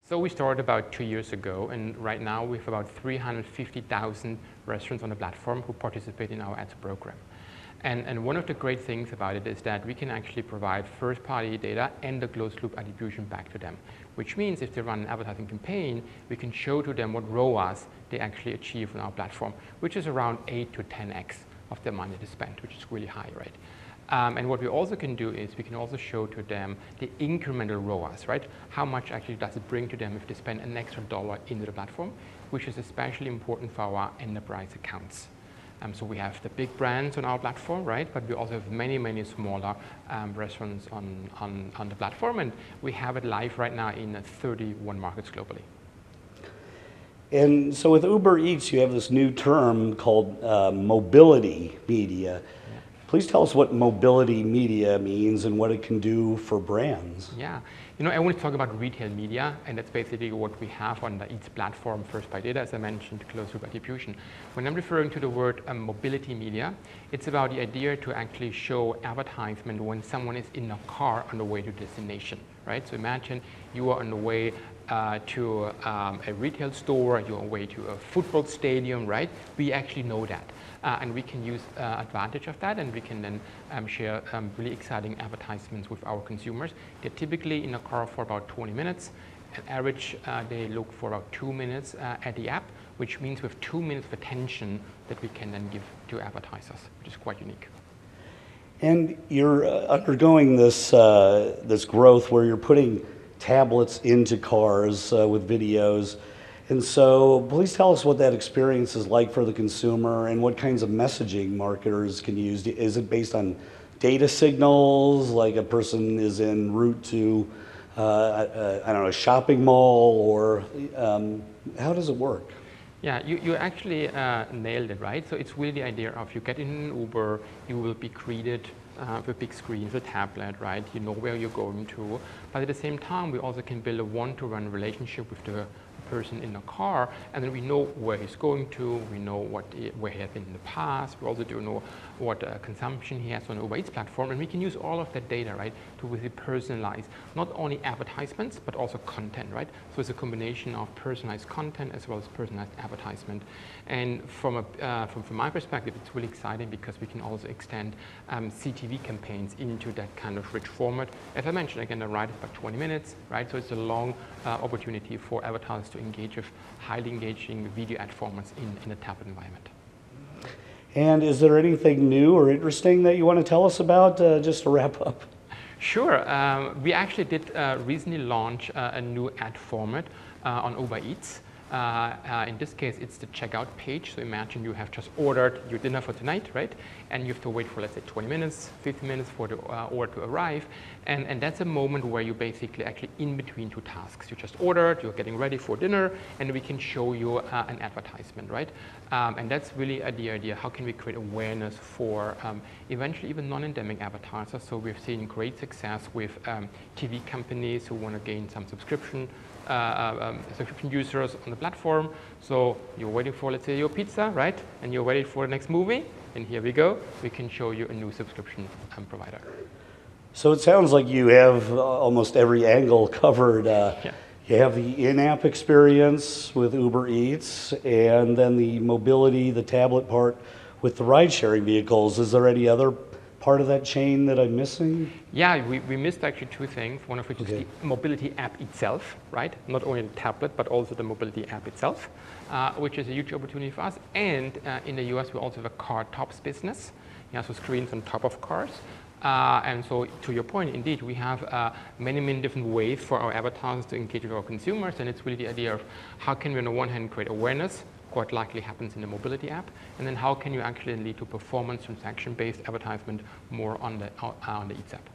So we started about 2 years ago, and right now we have about 350,000 restaurants on the platform who participate in our ads program. And one of the great things about it is that we can actually provide first-party data and the closed-loop attribution back to them, which means if they run an advertising campaign, we can show to them what ROAS they actually achieve on our platform, which is around 8 to 10x of the money they spent, which is really high, right? And what we also can do is we can also show to them the incremental ROAS, right? How much actually does it bring to them if they spend an extra dollar into the platform, which is especially important for our enterprise accounts. So we have the big brands on our platform, right? But we also have many, many smaller restaurants on the platform, and we have it live right now in 31 markets globally. And so with Uber Eats, you have this new term called mobility media. Please tell us what mobility media means and what it can do for brands. Yeah, you know, I want to talk about retail media, and that's basically what we have on the Eats platform, first-party data, as I mentioned, closed-loop attribution. When I'm referring to the word mobility media, it's about the idea to actually show advertisement when someone is in a car on the way to destination, right? So imagine you are on the way to a retail store, you're on the way to a football stadium, right? We actually know that. And we can use advantage of that, and we can then share really exciting advertisements with our consumers. They're typically in a car for about 20 minutes. On average, they look for about 2 minutes at the app, which means we have 2 minutes of attention that we can then give to advertisers, which is quite unique. And you're undergoing this, this growth where you're putting tablets into cars with videos. And so please tell us what that experience is like for the consumer and what kinds of messaging marketers can use. Is it based on data signals, like a person is en route to, I don't know, a shopping mall, or how does it work? Yeah, you actually nailed it, right? So it's really the idea of you get in an Uber, you will be greeted with a big screen, a tablet, right? You know where you're going to. But at the same time, we also can build a one-to-one relationship with the person in the car, and then we know where he's going to, we know where he has been in the past, we also do know what consumption he has on the Uber Eats platform, and we can use all of that data, right, to really personalize not only advertisements, but also content, right? So it's a combination of personalized content as well as personalized advertisement. And from my perspective, it's really exciting because we can also extend CTV campaigns into that kind of rich format. As I mentioned, again, the ride is about 20 minutes, right? So it's a long opportunity for advertisers to engage with highly engaging video ad formats in a tablet environment. And is there anything new or interesting that you want to tell us about, just to wrap up? Sure. We actually did recently launch a new ad format on Uber Eats. In this case, it's the checkout page. So imagine you have just ordered your dinner for tonight, right? And you have to wait for, let's say, 20 minutes, 50 minutes for the order to arrive. And that's a moment where you're basically actually in between two tasks. You just ordered, you're getting ready for dinner, and we can show you an advertisement, right? And that's really the idea. How can we create awareness for eventually even non-endemic advertisers? So we've seen great success with TV companies who want to gain some subscription users on the platform. So you're waiting for, let's say, your pizza, right? And you're waiting for the next movie. And here we go. We can show you a new subscription provider. So it sounds like you have almost every angle covered. Yeah. You have the in-app experience with Uber Eats, and then the mobility, the tablet part with the ride-sharing vehicles. Is there any other part of that chain that I'm missing? Yeah, we missed actually two things, one of which is the mobility app itself, right? Not only the tablet, but also the mobility app itself, which is a huge opportunity for us. And in the US, we also have a car tops business, so screens on top of cars. And so to your point, indeed, we have many, many different ways for our advertisers to engage with our consumers. And it's really the idea of how can we, on the one hand, create awareness, what likely happens in the mobility app, and then how can you actually lead to performance transaction-based advertisement more on the Eats app.